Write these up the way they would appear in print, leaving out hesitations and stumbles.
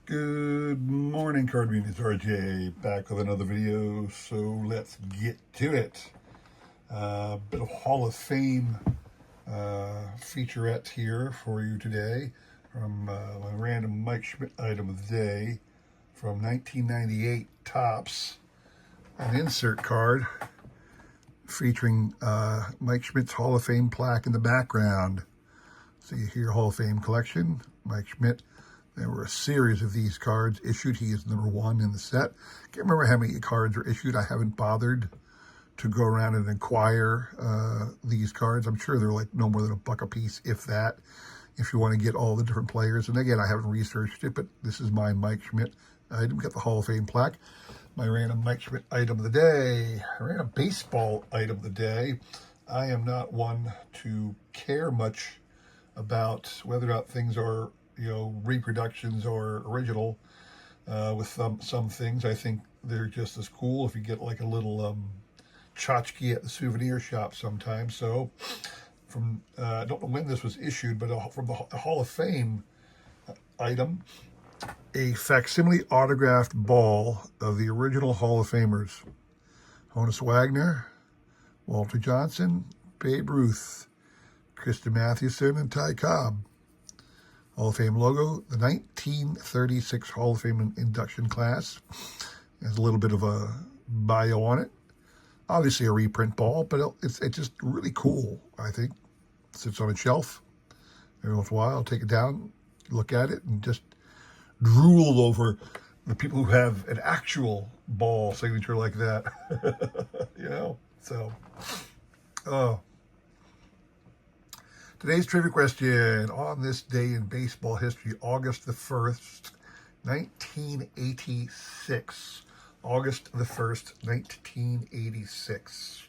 Good morning, Card Reading. It's RJ back with another video, so let's get to it. Bit of Hall of Fame featurette here for you today from my random Mike Schmidt item of the day from 1998 Topps, an insert card featuring Mike Schmidt's Hall of Fame plaque in the background. So you hear Hall of Fame collection, Mike Schmidt. There were a series of these cards issued. He is number one in the set. Can't remember how many cards were issued. I haven't bothered to go around and inquire these cards. I'm sure they're like no more than $1 a piece, if that, if you want to get all the different players. And again, I haven't researched it, but this is my Mike Schmidt item. Got the Hall of Fame plaque. My random Mike Schmidt item of the day. Random baseball item of the day. I am not one to care much about whether or not things are, reproductions or original. With some things, I think they're just as cool if you get like a little tchotchke at the souvenir shop sometimes. So I don't know when this was issued, but from the Hall of Fame item, a facsimile autographed ball of the original Hall of Famers: Honus Wagner, Walter Johnson, Babe Ruth, Kristen Mathewson, and Ty Cobb. Hall of Fame logo, the 1936 Hall of Fame induction class. There's a little bit of a bio on it. Obviously a reprint ball, but it's just really cool, I think. Sits on a shelf. Every once in a while, I'll take it down, look at it, and just drool over the people who have an actual ball signature like that. So, today's trivia question: on this day in baseball history, August the 1st, 1986. August the 1st, 1986.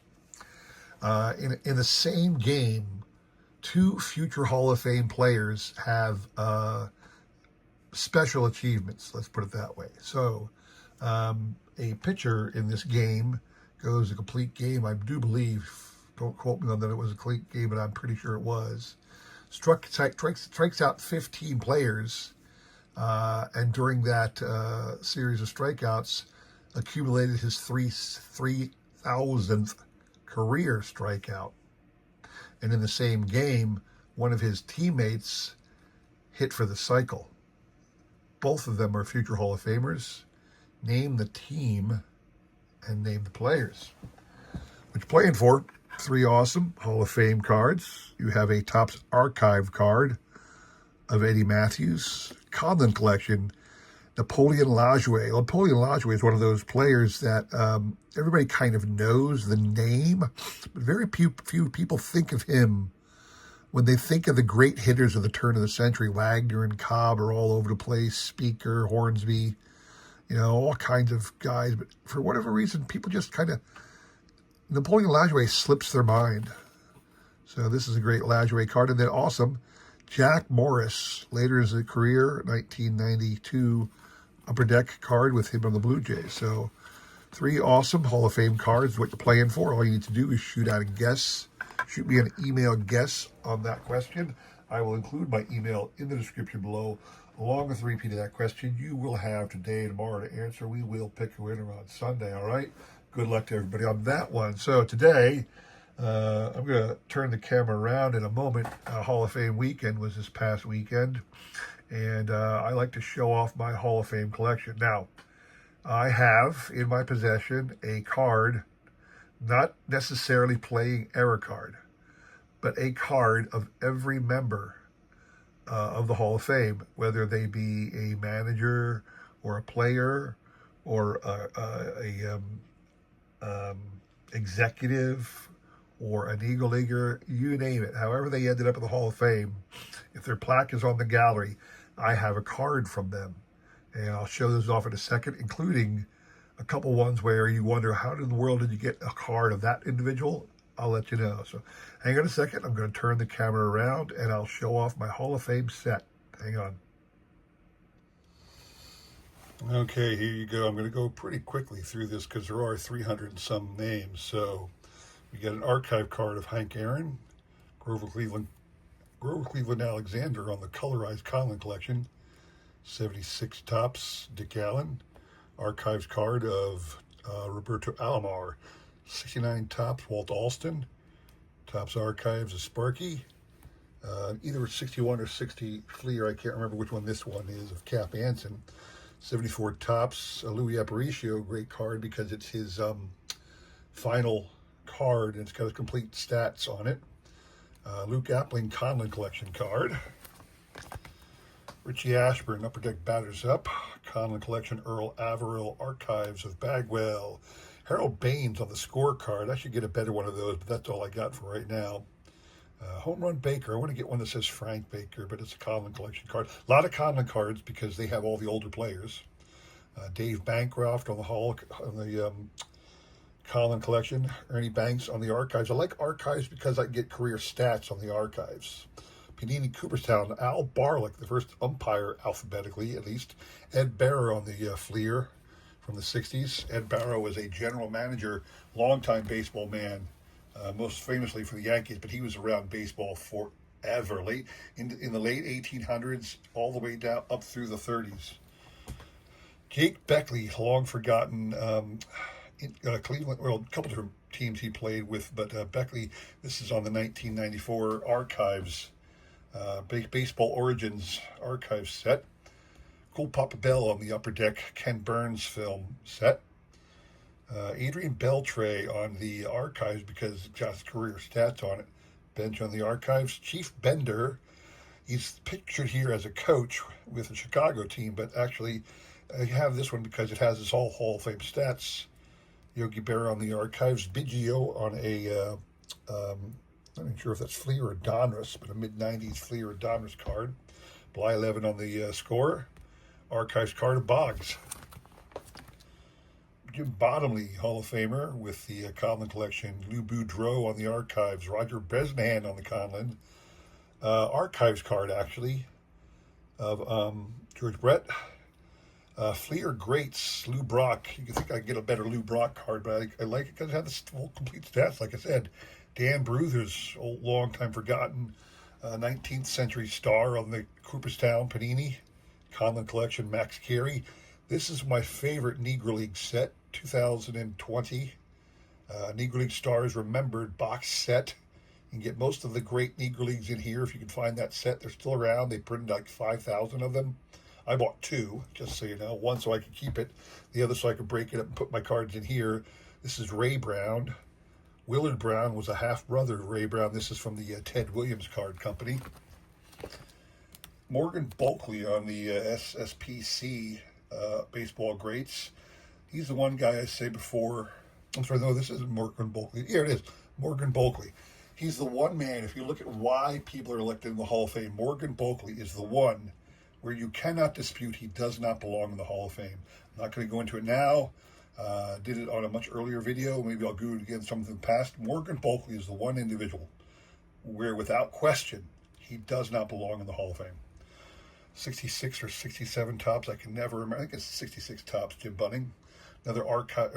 In the same game, two future Hall of Fame players have special achievements, let's put it that way. So, a pitcher in this game goes a complete game, I do believe. Don't quote me on that it was a complete game, but I'm pretty sure it was. Strikes out 15 players, and during that series of strikeouts, accumulated his 3,000th career strikeout. And in the same game, one of his teammates hit for the cycle. Both of them are future Hall of Famers. Name the team and name the players. What you playing for? 3 awesome Hall of Fame cards. You have a Topps archive card of Eddie Matthews. Conlon collection, Napoleon Lajoie. Napoleon Lajoie is one of those players that everybody kind of knows the name, but very few people think of him when they think of the great hitters of the turn of the century. Wagner and Cobb are all over the place. Speaker, Hornsby, all kinds of guys. But for whatever reason, people just kind of, Napoleon Lajoie slips their mind. So this is a great Lajoie card. And then awesome, Jack Morris, later in his career, 1992 Upper Deck card with him on the Blue Jays. So 3 awesome Hall of Fame cards. What you're playing for, all you need to do is shoot out a guess. Shoot me an email guess on that question. I will include my email in the description below, along with a repeat of that question. You will have today and tomorrow to answer. We will pick a winner on Sunday, all right? Good luck to everybody on that one. So today, I'm going to turn the camera around in a moment. Hall of Fame weekend was this past weekend, and I like to show off my Hall of Fame collection. Now, I have in my possession a card, not necessarily playing error card, but a card of every member of the Hall of Fame, whether they be a manager or a player or a executive or an Eagle Leaguer, you name it. However they ended up in the Hall of Fame, if their plaque is on the gallery, I have a card from them. And I'll show those off in a second, including a couple ones where you wonder, how in the world did you get a card of that individual? I'll let you know. So hang on a second. I'm going to turn the camera around and I'll show off my Hall of Fame set. Hang on. Okay, here you go. I'm going to go pretty quickly through this because there are 300 and some names. So we get an archive card of Hank Aaron, Grover Cleveland Alexander on the colorized Conlon collection, 76 tops, Dick Allen. Archives card of Roberto Alomar. 69 tops, Walt Alston. Tops archives of Sparky. Either 61 or 60 Fleer, I can't remember which one this one is, of Cap Anson. 74 tops, Louis Aparicio, great card because it's his final card and it's got his complete stats on it. Luke Appling Conlon collection card. Richie Ashburn, Upper Deck Batters Up. Conlon collection, Earl Averill, Archives of Bagwell. Harold Baines on the scorecard. I should get a better one of those, but that's all I got for right now. Home Run Baker. I want to get one that says Frank Baker, but it's a Conlon collection card. A lot of Conlon cards because they have all the older players. Dave Bancroft on the Conlon collection. Ernie Banks on the archives. I like archives because I get career stats on the archives. Panini Cooperstown. Al Barlick, the first umpire alphabetically at least. Ed Barrow on the Fleer from the 60s. Ed Barrow was a general manager, longtime baseball man. Most famously for the Yankees, but he was around baseball forever, in the late 1800s, all the way down up through the 30s. Jake Beckley, long forgotten, Cleveland, well, a couple different teams he played with, but Beckley, this is on the 1994 archives, baseball origins archives set. Cool Papa Bell on the Upper Deck Ken Burns film set. Adrian Beltre on the archives because it's got his career stats on it. Bench on the archives. Chief Bender, he's pictured here as a coach with the Chicago team, but actually I have this one because it has his all Hall of Fame stats. Yogi Berra on the archives. Biggio on a, I'm not even sure if that's Fleer or Donruss, but a mid-90s Fleer or Donruss card. Bly-Levin on the score. Archives card of Boggs. Jim Bottomley, Hall of Famer, with the Conlon collection. Lou Boudreau on the archives. Roger Bresnahan on the Conlon. Archives card, actually, of George Brett. Fleer Greats, Lou Brock. You can think I could get a better Lou Brock card, but I like it because it has the full complete stats, like I said. Dan Bruthers, old, long-time forgotten 19th century star on the Cooperstown Panini. Conlon collection, Max Carey. This is my favorite Negro League set, 2020. Negro League Stars Remembered box set. You can get most of the great Negro Leagues in here if you can find that set. They're still around. They printed like 5,000 of them. I bought two, just so you know. One so I could keep it. The other so I could break it up and put my cards in here. This is Ray Brown. Willard Brown was a half-brother of Ray Brown. This is from the Ted Williams Card Company. Morgan Bulkley on the SSPC baseball greats. He's the one guy I say before. I'm sorry, no, this isn't Morgan Bulkley. Here it is, Morgan Bulkley. He's the one man, if you look at why people are elected in the Hall of Fame, Morgan Bulkley is the one where you cannot dispute he does not belong in the Hall of Fame. I'm not going to go into it now. Did it on a much earlier video. Maybe I'll do it again some from the past. Morgan Bulkley is the one individual where, without question, he does not belong in the Hall of Fame. 66 or 67 tops, I can never remember. I think it's 66 tops, Jim Bunning. Another archive,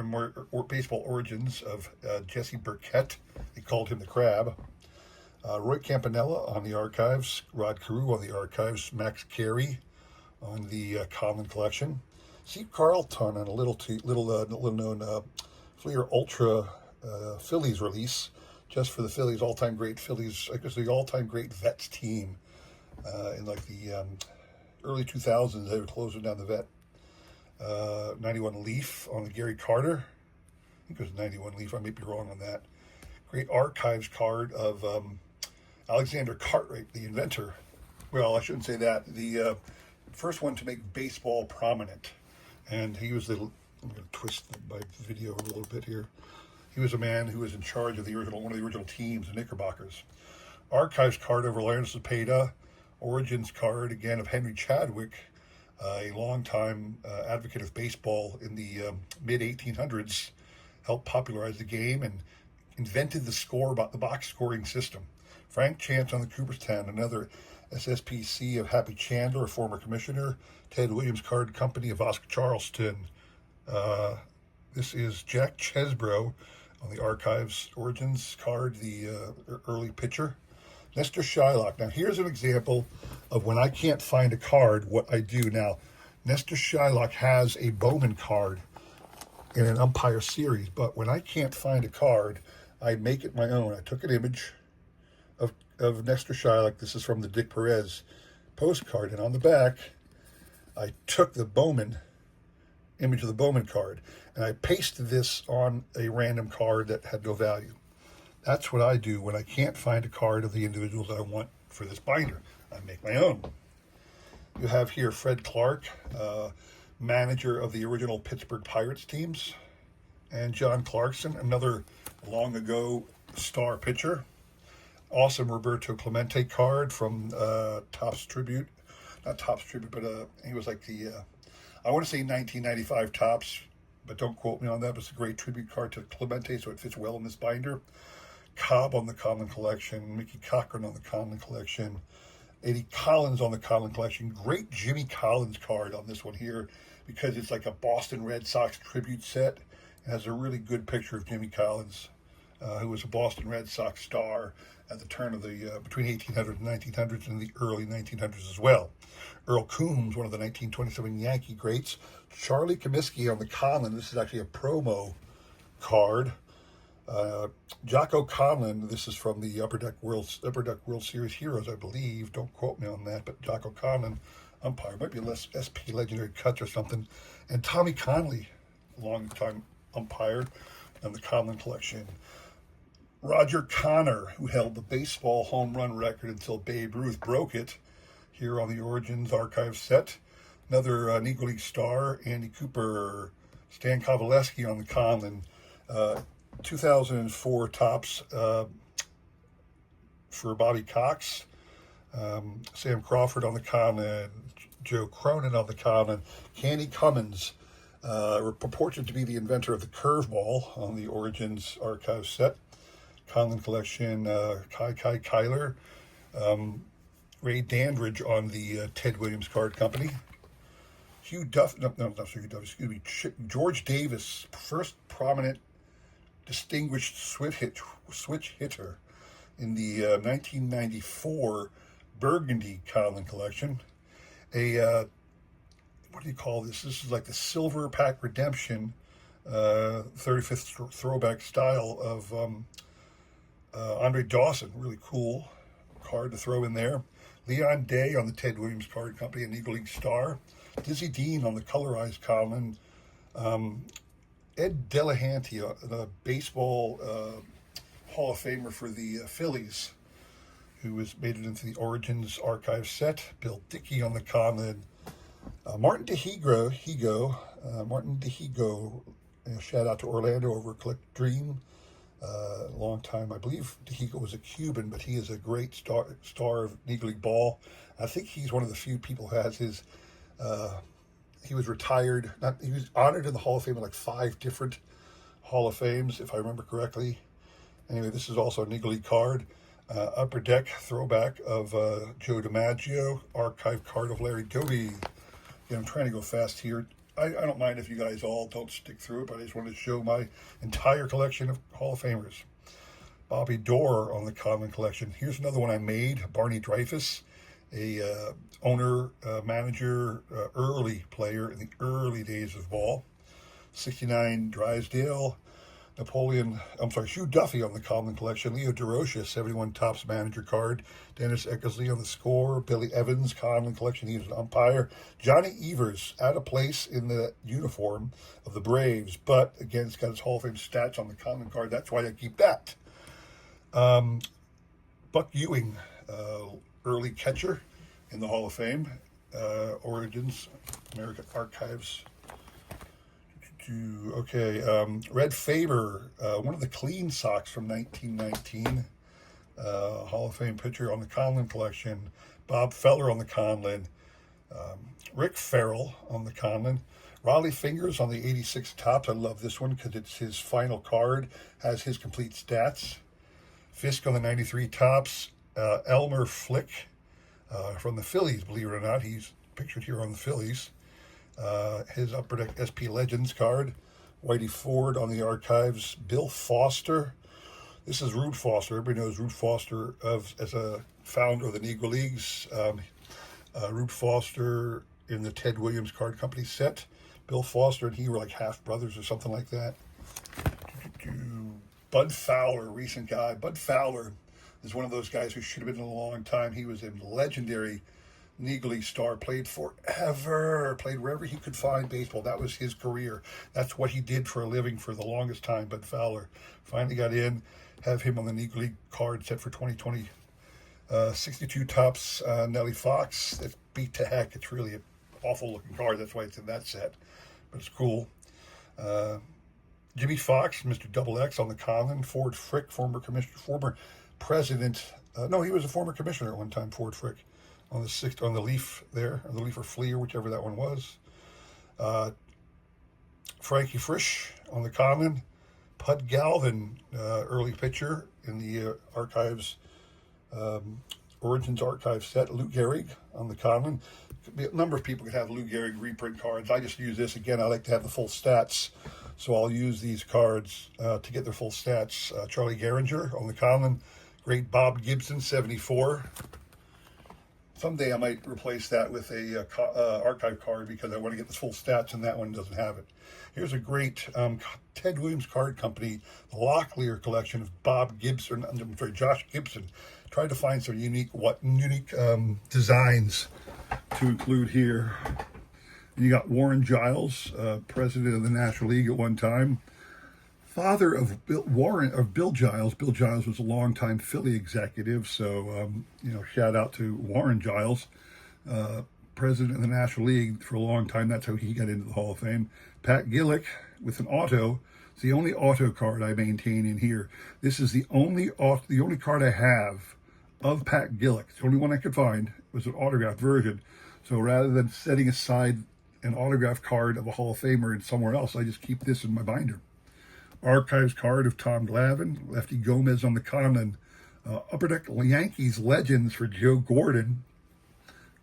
baseball origins of Jesse Burkett. They called him the Crab. Roy Campanella on the archives. Rod Carew on the archives. Max Carey on the Conlon collection. Steve Carlton on a little known Fleer Ultra Phillies release, just for the Phillies, all-time great Phillies. I guess the all-time great Vets team in like the early 2000s. They were closing down the Vet. 91 Leaf on the Gary Carter. I think it was 91 Leaf. I may be wrong on that. Great archives card of Alexander Cartwright, the inventor. Well, I shouldn't say that. The first one to make baseball prominent. And he was I'm going to twist my video a little bit here. He was a man who was in charge of one of the original teams, the Knickerbockers. Archives card of Orlando Cepeda. Origins card, again, of Henry Chadwick, a longtime advocate of baseball in the mid-1800s, helped popularize the game and invented the box scoring system. Frank Chance on the Cooperstown, another SSPC of Happy Chandler, a former commissioner. Ted Williams Card Company of Oscar Charleston. This is Jack Chesbrough on the Archives Origins card, the early pitcher. Nestor Shylock. Now, here's an example of when I can't find a card, what I do. Now, Nestor Shylock has a Bowman card in an umpire series, but when I can't find a card, I make it my own. I took an image of Nestor Shylock. This is from the Dick Perez postcard, and on the back, I took the Bowman image of the Bowman card, and I pasted this on a random card that had no value. That's what I do when I can't find a card of the individuals that I want for this binder. I make my own. You have here Fred Clark, manager of the original Pittsburgh Pirates teams, and John Clarkson, another long ago star pitcher. Awesome Roberto Clemente card from Topps Tribute. Not Topps Tribute, but he was like the, I want to say 1995 Topps, but don't quote me on that. But it's a great tribute card to Clemente, so it fits well in this binder. Cobb on the Conlon collection, Mickey Cochran on the Conlon collection, Eddie Collins on the Conlon collection. Great Jimmy Collins card on this one here because it's like a Boston Red Sox tribute set. It has a really good picture of Jimmy Collins, who was a Boston Red Sox star at the turn of the, between 1800s and 1900s and the early 1900s as well. Earl Coombs, one of the 1927 Yankee greats. Charlie Comiskey on the Conlon. This is actually a promo card. Jocko Conlon, this is from the Upper Deck World Series Heroes, I believe. Don't quote me on that, but Jocko Conlon, umpire, might be less SP Legendary Cuts or something. And Tommy Conley, long-time umpire on the Conlon collection. Roger Connor, who held the baseball home run record until Babe Ruth broke it, here on the Origins archive set. Another Negro League star, Andy Cooper. Stan Kovaleski on the Conlon. 2004 Topps for Bobby Cox, Sam Crawford on the Conlon, Joe Cronin on the Conlon, Candy Cummins, purported to be the inventor of the curveball on the Origins archive set. Conlon collection, Kai Kyler, Ray Dandridge on the Ted Williams Card Company. Hugh Duff, no, not Hugh Duff, excuse me, George Davis, first prominent distinguished switch hitter in the 1994 Burgundy Conlon collection. What do you call this? This is like the Silver Pack Redemption 35th throwback style of Andre Dawson. Really cool card to throw in there. Leon Day on the Ted Williams Card Company, an Eagle League star. Dizzy Dean on the colorized Conlon. Ed Delahanty, the baseball Hall of Famer for the Phillies, who was made it into the Origins archive set. Bill Dickey on the Conlon. Martin DeHigo, shout out to Orlando over Collect Dream. Long time, I believe DeHigo was a Cuban, but he is a great star of Negro League ball. I think he's one of the few people who has his, he was retired, he was honored in the Hall of Fame in like 5 different Hall of Fames, if I remember correctly. Anyway, this is also a Negro League card. Upper Deck throwback of Joe DiMaggio, archive card of Larry Doby. Yeah, I'm trying to go fast here. I don't mind if you guys all don't stick through it, but I just wanted to show my entire collection of Hall of Famers. Bobby Dorr on the Conlon collection. Here's another one I made. Barney Dreyfuss, a owner, manager, early player in the early days of ball. 69 Drysdale. Hugh Duffy on the Conlon collection. Leo DeRocha, 71 Topps manager card. Dennis Eckersley on the score. Billy Evans, Conlon collection. He was an umpire. Johnny Evers, out of place in the uniform of the Braves, but again, it's got his Hall of Fame stats on the Conlon card. That's why I keep that. Buck Ewing, early catcher in the Hall of Fame. Origins, American Archives. Okay, Red Faber, one of the Clean Sox from 1919, Hall of Fame pitcher on the Conlon collection. Bob Feller on the Conlon. Rick Farrell on the Conlon. Raleigh Fingers on the 86 Topps. I love this one because it's his final card, has his complete stats. Fisk on the 93 Topps. Elmer Flick from the Phillies, believe it or not. He's pictured here on the Phillies. His Upper Deck SP Legends card. Whitey Ford on the archives. Bill Foster. This is Rude Foster. Everybody knows Rude Foster as a founder of the Negro Leagues. Rude Foster in the Ted Williams Card Company set. Bill Foster and he were like half brothers or something like that. Bud Fowler, recent guy. Bud Fowler is one of those guys who should have been in a long time. He was a legendary Negro League star, played forever, played wherever he could find baseball. That was his career. That's what he did for a living for the longest time. Bud Fowler finally got in. Have him on the Negro League card set for 2020. 62 tops. Nellie Fox. It's beat to heck. It's really an awful looking card. That's why it's in that set, but it's cool. Jimmy Fox, Mr. Double X on the Conlon. Ford Frick, former president. No, he was a former commissioner at one time. Ford Frick on the Leaf there, or the Leaf or Flea, or whichever that one was. Frankie Frisch on the Conlon. Pud Galvin, early pitcher in the Archives, Origins Archive set. Lou Gehrig on the Conlon. A number of people can have Lou Gehrig reprint cards. I just use this. Again, I like to have the full stats, so I'll use these cards to get their full stats. Charlie Gehringer on the Conlon. Great Bob Gibson, 74. Someday I might replace that with a archive card because I want to get the full stats, and that one doesn't have it. Here's a great Ted Williams Card Company Locklear collection of Josh Gibson. Tried to find some unique designs to include here. And you got Warren Giles, president of the National League at one time. Father of Bill Giles. Bill Giles was a longtime Philly executive, so shout out to Warren Giles, president of the National League for a long time. That's how he got into the Hall of Fame. Pat Gillick with an auto. It's the only auto card I maintain in here. This is the only card I have of Pat Gillick. It's the only one I could find. It was an autographed version. So rather than setting aside an autographed card of a Hall of Famer in somewhere else, I just keep this in my binder. Archives card of Tom Glavine. Lefty Gomez on the Conlon. Upper Deck Yankees Legends for Joe Gordon.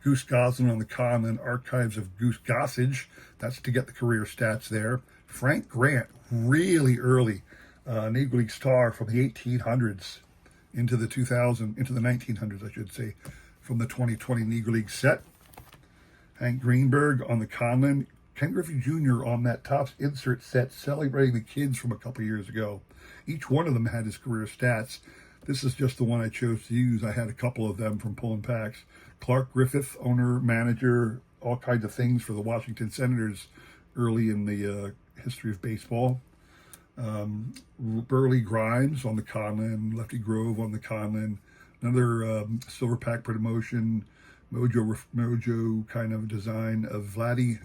Goose Goslin on the Conlon. Archives of Goose Gossage. That's to get the career stats there. Frank Grant, really early Negro League star from the 1800s into the 1900s, I should say, from the 2020 Negro League set. Hank Greenberg on the Conlon. Ken Griffey Jr. on that Topps insert set, celebrating the kids from a couple years ago. Each one of them had his career stats. This is just the one I chose to use. I had a couple of them from pulling packs. Clark Griffith, owner, manager, all kinds of things for the Washington Senators early in the history of baseball. Burley Grimes on the Conlon. Lefty Grove on the Conlon. Another silver pack promotion, Mojo kind of design of Vladdy.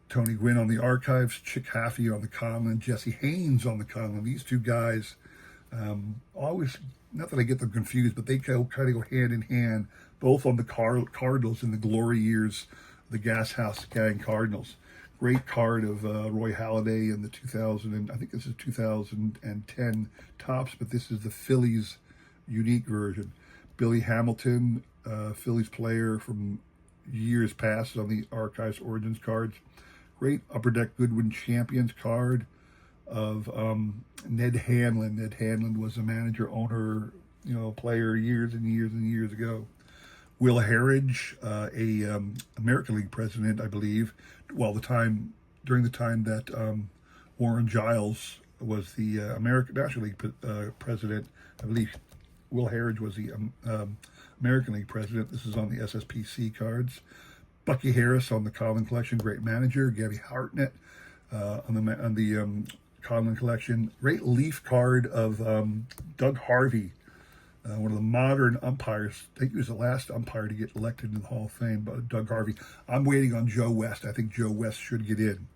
Tony Gwynn on the Archives, Chick Haffey on the Conlon, Jesse Haynes on the Conlon. These two guys, always, not that I get them confused, but they kind of go hand in hand, both on the Cardinals in the glory years, the Gas House Gang Cardinals. Great card of Roy Halladay in the 2010 Topps, but this is the Phillies unique version. Billy Hamilton, Phillies player from years past on the Archives Origins cards. Great Upper Deck Goodwin Champions card of Ned Hanlon. Ned Hanlon was a manager, owner, player years and years and years ago. Will Harridge, a American League president, I believe, during the time that Warren Giles was the American National League president. I believe Will Harridge was the American League president. This is on the SSPC cards. Bucky Harris on the Conlon collection, great manager. Gabby Hartnett on the Conlon collection. Great leaf card of Doug Harvey, one of the modern umpires. I think he was the last umpire to get elected into the Hall of Fame, but Doug Harvey. I'm waiting on Joe West. I think Joe West should get in.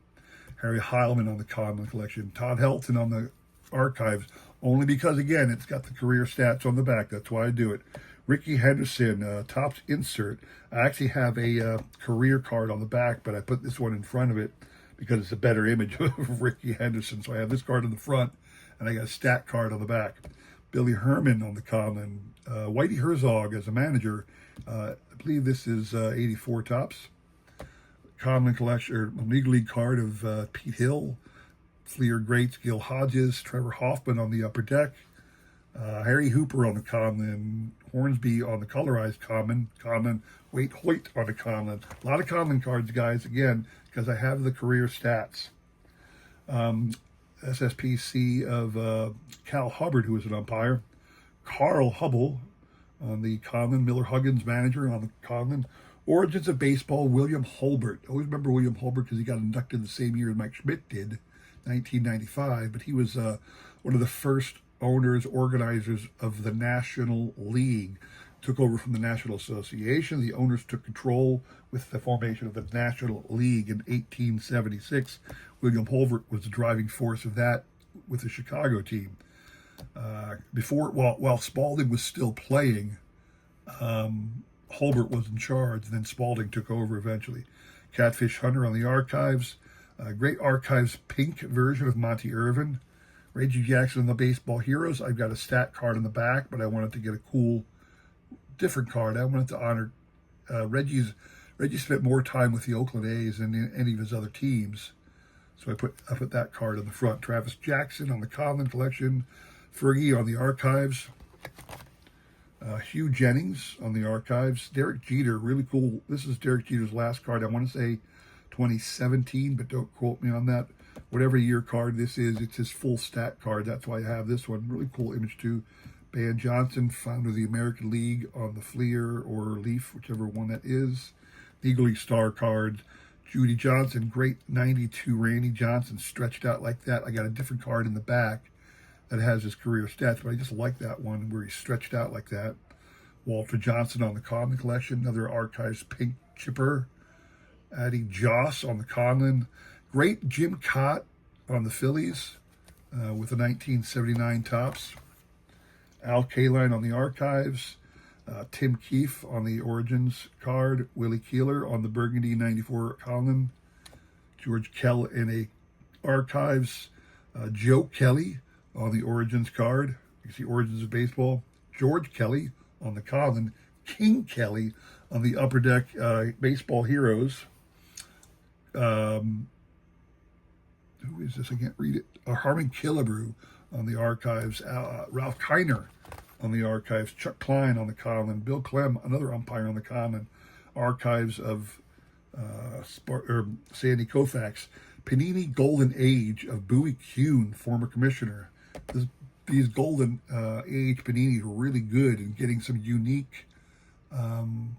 Harry Heilman on the Conlon collection. Todd Helton on the Archives, only because, again, it's got the career stats on the back. That's why I do it. Ricky Henderson, Topps insert. I actually have a career card on the back, but I put this one in front of it because it's a better image of Ricky Henderson. So I have this card on the front, and I got a stat card on the back. Billy Herman on the Conlon. Whitey Herzog as a manager. I believe this is 84 Topps. Conlon collection, or League card of Pete Hill. Fleer greats Gil Hodges, Trevor Hoffman on the upper deck, Harry Hooper on the common, Hornsby on the colorized common, Wade Hoyt on the common. A lot of common cards, guys, again, because I have the career stats. SSPC of Cal Hubbard, who was an umpire. Carl Hubble on the common, Miller Huggins manager on the common. Origins of Baseball, William Holbert. I always remember William Holbert because he got inducted the same year as Mike Schmidt did, 1995, but he was one of the first owners, organizers of the National League. Took over from the National Association. The owners took control with the formation of the National League in 1876. William Holbert was the driving force of that with the Chicago team. While Spalding was still playing, Holbert was in charge, and then Spalding took over eventually. Catfish Hunter on the archives. Great archives pink version of Monty Irvin. Reggie Jackson on the Baseball Heroes. I've got a stat card in the back, but I wanted to get a cool, different card. I wanted to honor Reggie spent more time with the Oakland A's than any of his other teams. So I put that card in the front. Travis Jackson on the Conlon collection. Fergie on the archives. Hugh Jennings on the archives. Derek Jeter, really cool. This is Derek Jeter's last card. I want to say 2017, but don't quote me on that. Whatever year card this is, it's his full stat card. That's why I have this one. Really cool image too. Ban Johnson, founder of the American League on the Fleer or Leaf, whichever one that is. Eagle League star cards. Judy Johnson, great 92 Randy Johnson, stretched out like that. I got a different card in the back that has his career stats, but I just like that one where he's stretched out like that. Walter Johnson on the Conlon collection, another archives pink chipper. Addie Joss on the Conlon. Great Jim Cott on the Phillies with the 1979 tops. Al Kaline on the archives. Tim Keefe on the Origins card. Willie Keeler on the Burgundy 94 Conlon. George Kell in a archives. Joe Kelly on the Origins card. You can see Origins of Baseball. George Kelly on the Conlon. King Kelly on the Upper Deck Baseball Heroes. Who is this? I can't read it. Harmon Killebrew on the archives. Ralph Kiner on the archives. Chuck Klein on the Conlon. Bill Clem, another umpire on the Conlon. Archives of Sandy Koufax. Panini Golden Age of Bowie Kuhn, former commissioner. These Golden Age Paninis were really good in getting some unique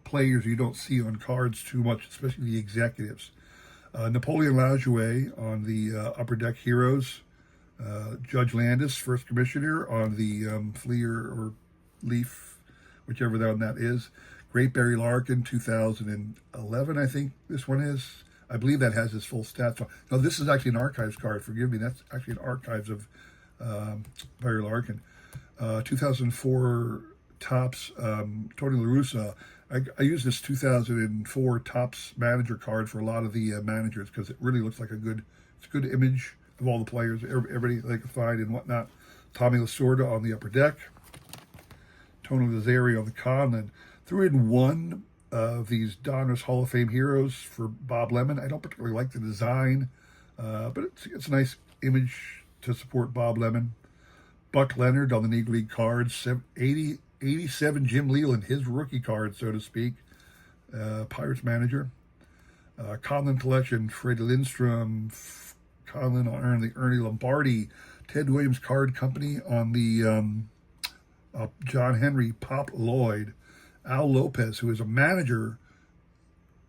players you don't see on cards too much, especially the executives. Napoleon Lajoie on the Upper Deck Heroes. Judge Landis, first commissioner on the Fleer or Leaf, whichever one that is. Great Barry Larkin, 2011, I think this one is. I believe that has his full stats on. No, this is actually an archives card. Forgive me. That's actually an archives of Barry Larkin. 2004 tops, Tony La Russa. I use this 2004 tops manager card for a lot of the managers because it really looks like it's a good image of all the players, everybody they can find and whatnot. Tommy Lasorda on the Upper Deck. Tony Lazzari on the Conlon. Threw in one of these Donruss Hall of Fame heroes for Bob Lemon. I don't particularly like the design, but it's a nice image to support Bob Lemon. Buck Leonard on the Negro League cards. 87 Jim Leland, his rookie card, so to speak. Pirates manager. Conlon collection, Freddie Lindstrom. Conlon on the Ernie Lombardi. Ted Williams Card Company on the John Henry Pop Lloyd. Al Lopez, who is a manager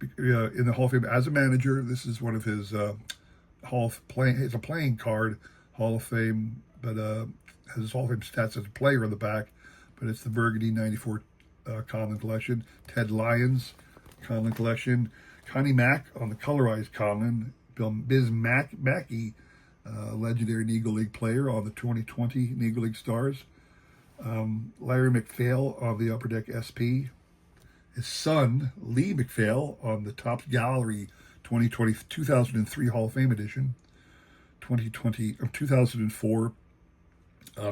in the Hall of Fame as a manager. This is one of his it's a playing card, Hall of Fame, but has his Hall of Fame stats as a player in the back. But it's the Burgundy 94 Conlon collection. Ted Lyons, Conlon collection. Connie Mack on the colorized Conlon. Biz Mackey, legendary Negro League player on the 2020 Negro League Stars. Larry McPhail on the Upper Deck SP. His son, Lee McPhail, on the Topps Gallery 2003 Hall of Fame edition. 2004,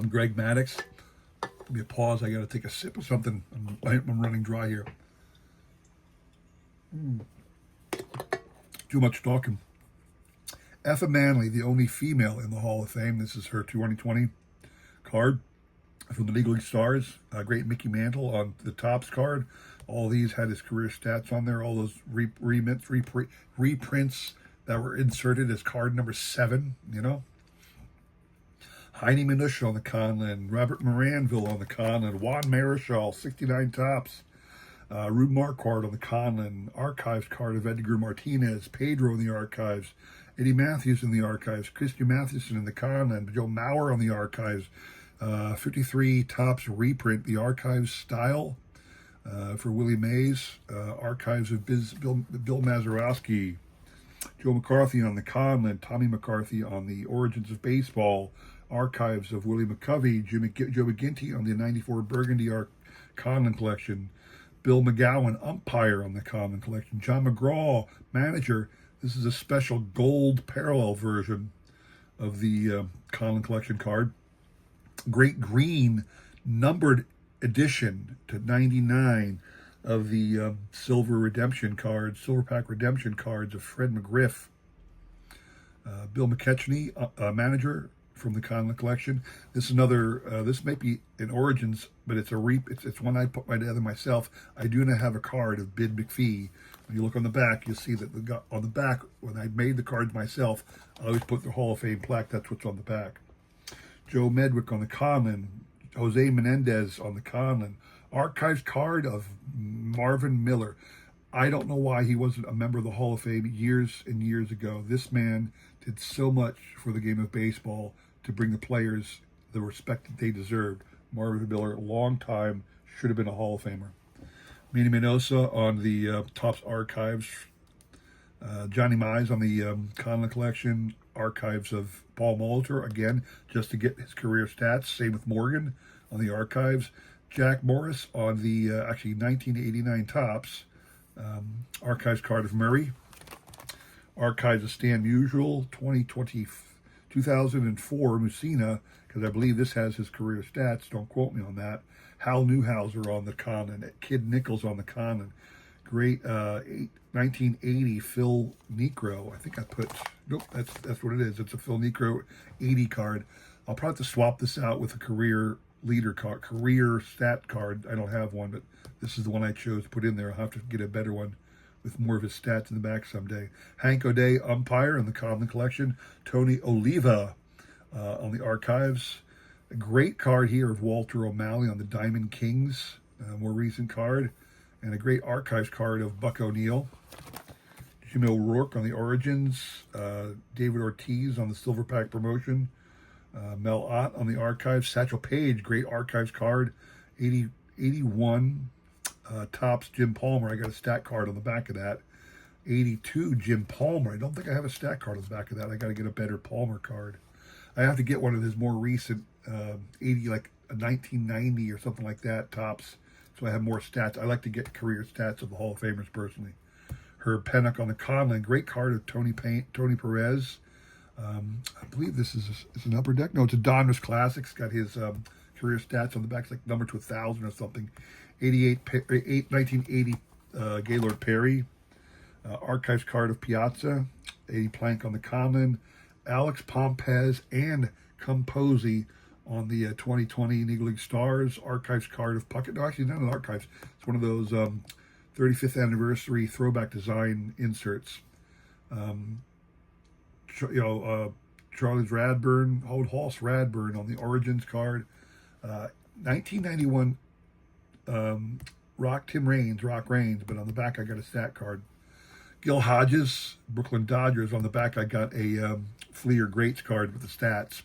Greg Maddux. Give me a pause. I got to take a sip of something. I'm running dry here. Too much talking. Effa Manley, the only female in the Hall of Fame. This is her 2020 card from the League of Stars. Great Mickey Mantle on the Topps card. All these had his career stats on there. All those reprints that were inserted as card number 7, you know. Heine Minush on the Conlin. Robert Moranville on the Conlin. Juan Marichal, 69 Topps. Rube Marquardt on the Conlin. Archives card of Edgar Martinez. Pedro in the Archives. Eddie Matthews in the Archives. Christian Mathewson in the Conlin. Joe Mauer on the Archives. 53 Topps reprint, the Archives style for Willie Mays. Archives of Bill Mazeroski. Joe McCarthy on the Conlin. Tommy McCarthy on the Origins of Baseball. Archives of Willie McCovey. Joe McGinty on the 94 Burgundy Conlin collection. Bill McGowan, umpire on the Conlin collection. John McGraw, manager. This is a special gold parallel version of the Conlin collection card. Great green numbered edition to 99 of the silver pack redemption cards of Fred McGriff. Bill McKechnie, manager from the Conlin collection. This is another. This might be an Origins, but it's it's one I put together myself. I do not have a card of Bid McPhee. When you look on the back, you'll see that on the back, when I made the cards myself, I always put the Hall of Fame plaque. That's what's on the back. Joe Medwick on the Conlin. Jose Menendez on the Conlin. Archives card of Marvin Miller. I don't know why he wasn't a member of the Hall of Fame years and years ago. This man did so much for the game of baseball to bring the players the respect that they deserved. Marvin Miller, a long time, should have been a Hall of Famer. Manny Minosa on the Topps Archives. Johnny Mize on the Conlin collection. Archives of Paul Molitor, again, just to get his career stats. Same with Morgan on the Archives. Jack Morris on the, 1989 Topps. Archives card of Murray. Archives of Stan Musial, 2004 Mussina, because I believe this has his career stats. Don't quote me on that. Hal Newhouser on the Conlin. Kid Nichols on the Conlin. Great 1980 Phil Necro. I think I put, nope, that's what it is. It's a Phil Necro 80 card. I'll probably have to swap this out with a career leader card, career stat card. I don't have one, but this is the one I chose to put in there. I'll have to get a better one with more of his stats in the back someday. Hank O'Day, umpire in the Conlin collection. Tony Oliva on the Archives. A great card here of Walter O'Malley on the Diamond Kings, more recent card. And a great Archives card of Buck O'Neill. Jimmy O'Rourke on the Origins. David Ortiz on the Silver Pack promotion. Mel Ott on the Archives. Satchel Paige, great Archives card. 81 Topps Jim Palmer. I got a stat card on the back of that. 82 Jim Palmer. I don't think I have a stat card on the back of that. I got to get a better Palmer card. I have to get one of his more recent 80, like a 1990 or something like that, Topps. So I have more stats. I like to get career stats of the Hall of Famers personally. Herb Pennock on the Conlin. Great card of Tony Perez. I believe this is an Upper Deck. No, it's a Donruss Classics. Got his career stats on the back. It's like number to 1,000 or something. 1980 Gaylord Perry. Archives card of Piazza. 80 Plank on the Conlin. Alex Pompez and Composi on the 2020 League of Stars. Archives card of Puckett. No, actually not an Archives. It's one of those 35th anniversary throwback design inserts. Charles Radburn, Hoss Radburn on the Origins card. 1991 Rock Raines, but on the back I got a stat card. Gil Hodges, Brooklyn Dodgers. On the back I got a Fleer Greats card with the stats.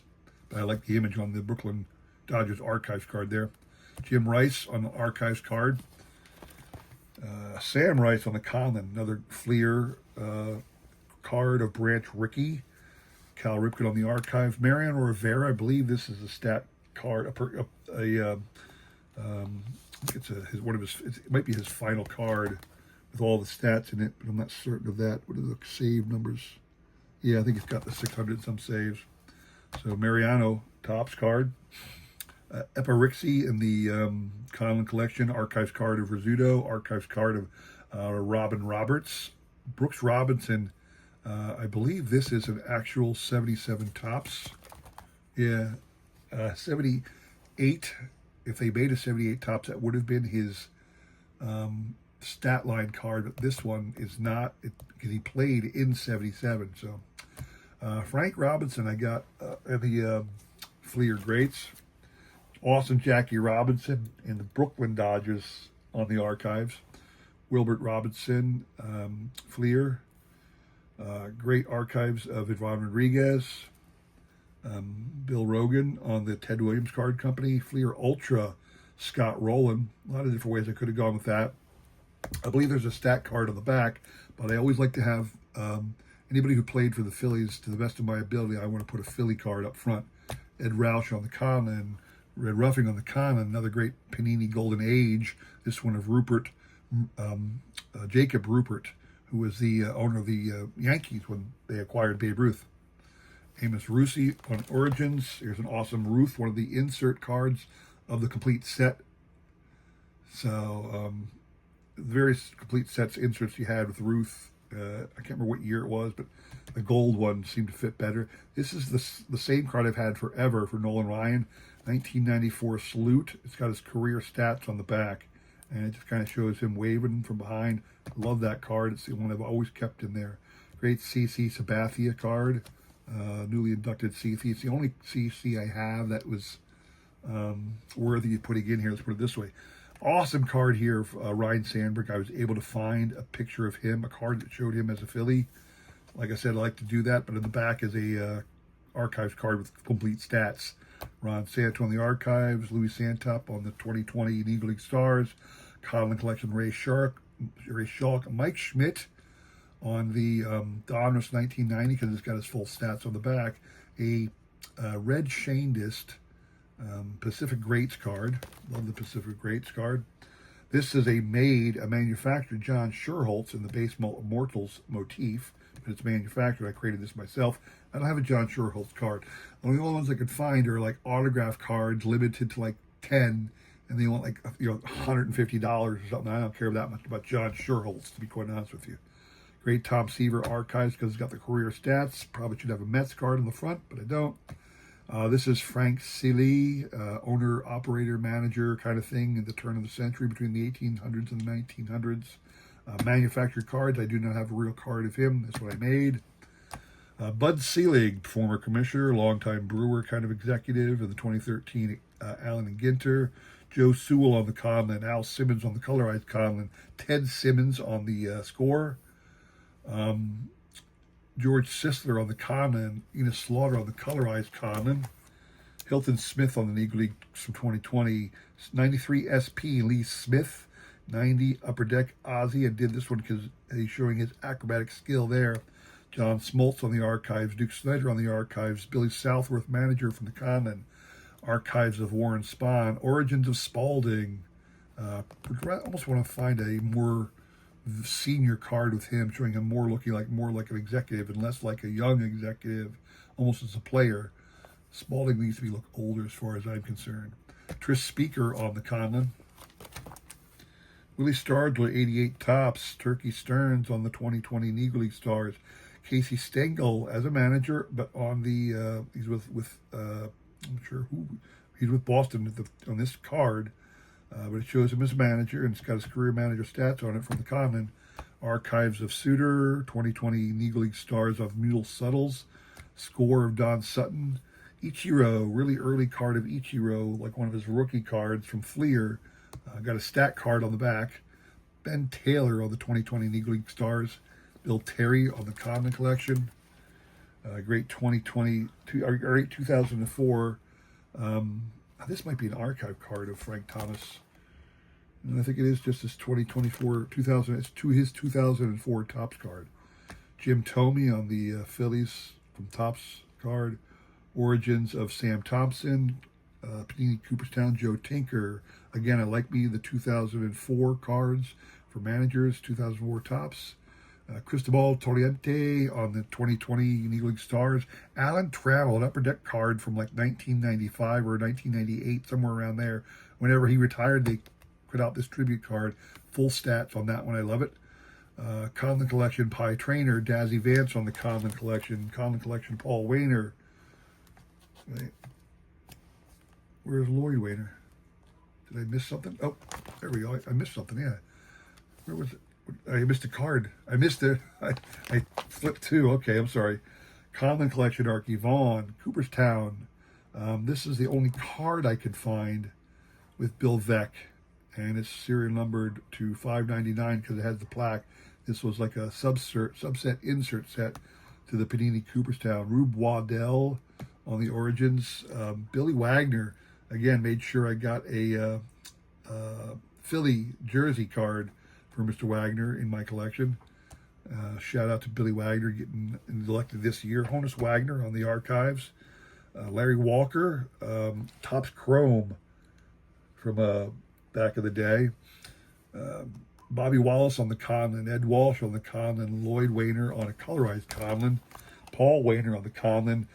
But I like the image on the Brooklyn Dodgers Archives card there. Jim Rice on the Archives card. Sam Rice on the Conlin, another Fleer card of Branch Rickey. Cal Ripken on the Archives. Mariano Rivera, I believe this is a stat card. It might be his final card with all the stats in it, but I'm not certain of that. What are the save numbers? Yeah, I think it's got the 600 some saves. So Mariano, Topps card. Eparixi in the Conlin collection. Archives card of Rizzuto. Archives card of Robin Roberts. Brooks Robinson I believe this is an actual 77 tops. Yeah, 78. If they made a 78 tops, that would have been his stat line card, but this one is not, because he played in 77. So Frank Robinson, I got the Fleer Greats. Awesome Jackie Robinson in the Brooklyn Dodgers on the archives. Wilbert Robinson, Fleer. Great archives of Ivan Rodriguez. Bill Rogan on the Ted Williams Card Company. Fleer Ultra, Scott Rowland. A lot of different ways I could have gone with that. I believe there's a stat card on the back, but I always like to have anybody who played for the Phillies, to the best of my ability, I want to put a Philly card up front. Ed Roush on the Conlon, Red Ruffing on the Conlon, another great Panini Golden Age. This one of Rupert, Jacob Rupert, who was the owner of the Yankees when they acquired Babe Ruth. Amos Russi on Origins. Here's an awesome Ruth, one of the insert cards of the complete set. So, various complete sets inserts you had with Ruth. I can't remember what year it was, but the gold one seemed to fit better. This is the same card I've had forever for Nolan Ryan, 1994 Salute. It's got his career stats on the back, and it just kind of shows him waving from behind. I love that card. It's the one I've always kept in there. Great CC Sabathia card, newly inducted CC. It's the only CC I have that was worthy of putting in here. Let's put it this way. Awesome card here of Ryan Sandberg. I was able to find a picture of him, a card that showed him as a Philly. Like I said, I like to do that, but in the back is a archives card with complete stats. Ron Santo on the archives, Louis Santop on the 2020 Eagle League Stars, Conlon Collection Ray Schalk, Mike Schmidt on the Donruss 1990, because it's got his full stats on the back. A red Shandist Pacific Greats card. Love the Pacific Greats card. This is a manufactured John Schuerholz in the Baseball Immortals motif, but it's manufactured. I created this myself. I don't have a John Schuerholz card. The only ones I could find are like autograph cards limited to like 10, and they want like $150 or something. I don't care that much about John Schuerholz, to be quite honest with you. Great Tom Seaver archives because it's got the career stats. Probably should have a Mets card in the front, but I don't. This is Frank Seeley, owner, operator, manager kind of thing in the turn of the century between the 1800s and the 1900s. Manufactured cards. I do not have a real card of him. That's what I made. Bud Selig, former commissioner, longtime Brewer kind of executive of the 2013 Allen and Ginter. Joe Sewell on the Conlon, Al Simmons on the colorized Conlon, Ted Simmons on the score. George Sisler on the Conlon, Enos Slaughter on the colorized Conlon, Hilton Smith on the Eagle League from 2020, 93 SP Lee Smith, 90 Upper Deck Ozzy. I did this one because he's showing his acrobatic skill there. John Smoltz on the archives, Duke Snyder on the archives, Billy Southworth, manager from the Conlon, archives of Warren Spahn, Origins of Spalding. I almost want to find a more senior card with him, showing him more like an executive and less like a young executive, almost as a player. Spalding needs to look older as far as I'm concerned. Tris Speaker on the Conlon. Willie Stardler, 88 tops. Turkey Stearns on the 2020 Eagle League Stars. Casey Stengel as a manager, but on the he's with I'm not sure who, he's with Boston on this card. But it shows him as manager, and it's got his career manager stats on it from the Conlon. Archives of Suter, 2020 Eagle League Stars of Mule Suttles, score of Don Sutton. Ichiro, really early card of Ichiro, like one of his rookie cards from Fleer. Got a stat card on the back. Ben Taylor on the 2020 Eagle League Stars. Bill Terry on the Conlon collection. Great 2004. This might be an archive card of Frank Thomas. And I think it is just his 2024, 2000. It's his 2004 Topps card. Jim Thome on the Phillies from Topps card. Origins of Sam Thompson. Panini Cooperstown, Joe Tinker. Again, I like me the 2004 cards for managers, 2004 Topps. Cristobal Toriente on the 2020 Eagle League Stars. Alan Trammell, an Upper Deck card from like 1995 or 1998, somewhere around there. Whenever he retired, they put out this tribute card. Full stats on that one. I love it. Conlon Collection Pie Trainer, Dazzy Vance on the Conlon Collection Paul Wayner. Right. Where's Lloyd Wayner? Did I miss something? Oh, there we go. I missed something, yeah. Where was it? I missed a card. I missed it. I flipped two. Okay, I'm sorry. Conlon Collection Archie Vaughan, Cooperstown. This is the only card I could find with Bill Veeck, and it's serial numbered to 599 because it has the plaque. This was like a subset insert set to the Panini Cooperstown. Rube Waddell on the Origins. Billy Wagner, again, made sure I got a Philly jersey card for Mr. Wagner in my collection. Shout out to Billy Wagner getting elected this year. Honus Wagner on the Archives. Larry Walker, Topps Chrome from back of the day. Bobby Wallace on the Conlon, Ed Walsh on the Conlon, Lloyd Wayner on a colorized Conlon, Paul Wayner on the Conlon,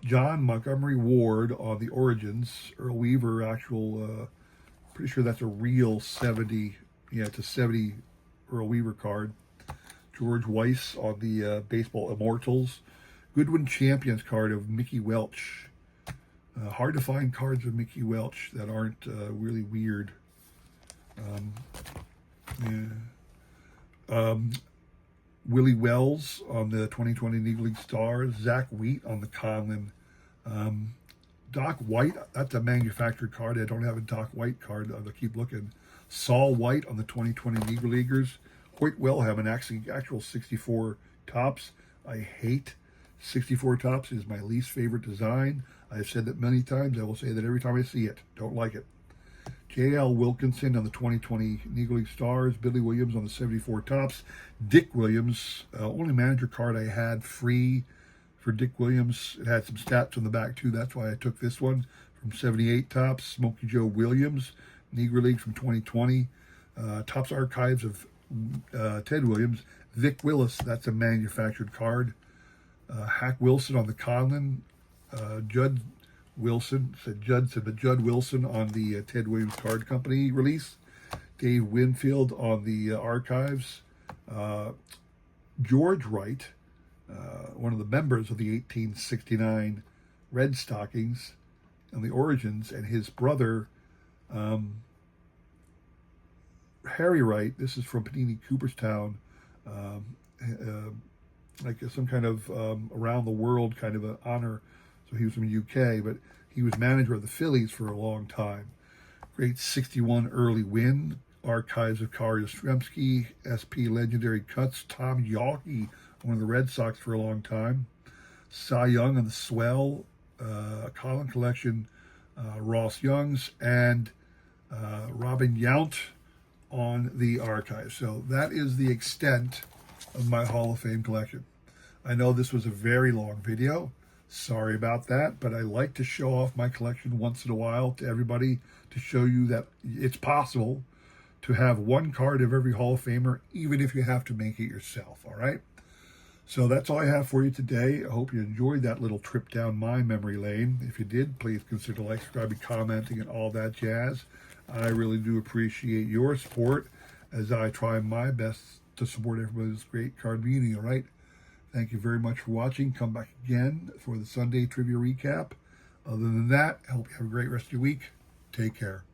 John Montgomery Ward on the Origins, Earl Weaver, actual, pretty sure that's a real 70, yeah, it's a 70 Earl Weaver card. George Weiss on the Baseball Immortals. Goodwin Champions card of Mickey Welch. Hard to find cards of Mickey Welch that aren't really weird. Willie Wells on the 2020 League League Stars. Zach Wheat on the Conlon. Doc White, that's a manufactured card. I don't have a Doc White card. I'll keep looking. Saul White on the 2020 Negro Leaguers. Hoyt Wilhelm, an actual 64 tops. I hate 64 tops. Is my least favorite design. I've said that many times. I will say that every time I see it. Don't like it. J.L. Wilkinson on the 2020 Negro League Stars. Billy Williams on the 74 tops. Dick Williams, only manager card I had free for Dick Williams. It had some stats on the back too. That's why I took this one from 78 tops. Smokey Joe Williams, Negro League from 2020. Topps Archives of Ted Williams. Vic Willis, that's a manufactured card. Hack Wilson on the Conlon. Judd Wilson, but Judd Wilson on the Ted Williams Card Company release. Dave Winfield on the Archives. George Wright, one of the members of the 1869 Red Stockings on the Origins, and his brother, Harry Wright. This is from Panini Cooperstown, like some kind of around the world kind of an honor. So he was from the UK, but he was manager of the Phillies for a long time. Great 61 early win. Archives of Kari Yastrzemski, SP Legendary Cuts. Tom Yawkey, one of the Red Sox for a long time. Cy Young on the Swell. Colin Collection, Ross Youngs, and Robin Yount on the Archive. So that is the extent of my Hall of Fame collection. I know this was a very long video. Sorry about that, but I like to show off my collection once in a while to everybody to show you that it's possible to have one card of every Hall of Famer, even if you have to make it yourself, all right? So that's all I have for you today. I hope you enjoyed that little trip down my memory lane. If you did, please consider like, subscribing, commenting, and all that jazz. I really do appreciate your support as I try my best to support everybody's great card community, all right? Thank you very much for watching. Come back again for the Sunday Trivia Recap. Other than that, I hope you have a great rest of your week. Take care.